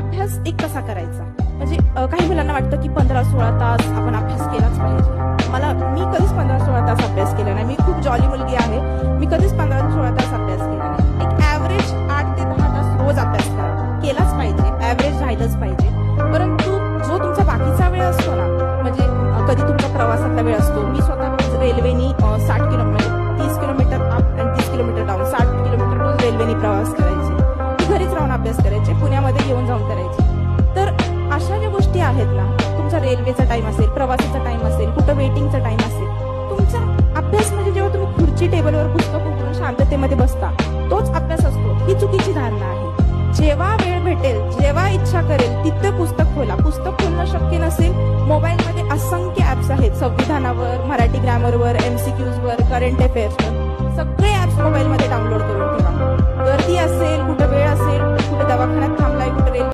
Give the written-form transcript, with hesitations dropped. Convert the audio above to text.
अभ्यास एक कसा करायचा, म्हणजे काही मुलांना वाटतं की 15-16 तास आपण अभ्यास केलाच पाहिजे. मी कधीच 15-16 तास अभ्यास केला नाही. मी खूप जॉली मुलगी आहे. मी कधीच 15-16 तास अभ्यास केला नाही. एक ॲव्हरेज 8 ते 10 तास रोज अभ्यास केलाच पाहिजे. ॲव्हरेज राहिलंच पाहिजे. परंतु जो तुमचा बाकीचा वेळ असतो ना, म्हणजे कधी तुमचा प्रवासातला वेळ असतो. मी स्वतः रेल्वेनी 60 किलोमीटर 30 किलोमीटर अप आणि 30 किलोमीटर डाऊन 60 किलोमीटर रोज रेल्वेनी प्रवास करायचे. मी घरीच राहून अभ्यास करायचे, पुण्यामध्ये येऊन जाऊन करायचे. तर अशा ज्या गोष्टी आहेत ना, तुमचा रेल्वेचा टाइम असेल, प्रवासाचा टाइम असेल, कुठं वेटिंगचा टाइम असेल, तुमचा अभ्यास म्हणजे जेव्हा तुम्ही खुर्ची टेबलवर पुस्तक उघडून शांततेमध्ये बसता तोच अभ्यास असतो, ही चुकीची धारणा आहे. जेव्हा वेळ भेटेल, जेव्हा इच्छा करेल तिथं पुस्तक खोला. पुस्तक खोलणं शक्य नसेल, मोबाईलमध्ये असंख्य ऍप्स आहेत. संविधानावर, मराठी ग्रामरवर, MCQsवर, करंट अफेअर्सवर सगळे ऍप्स मोबाईलमध्ये डाउनलोड करून ठेवा. गर्दी असेल, कुठं वेळ असेल, कुठे दवाखान्यात थांबलाय, कुठे रेल्वे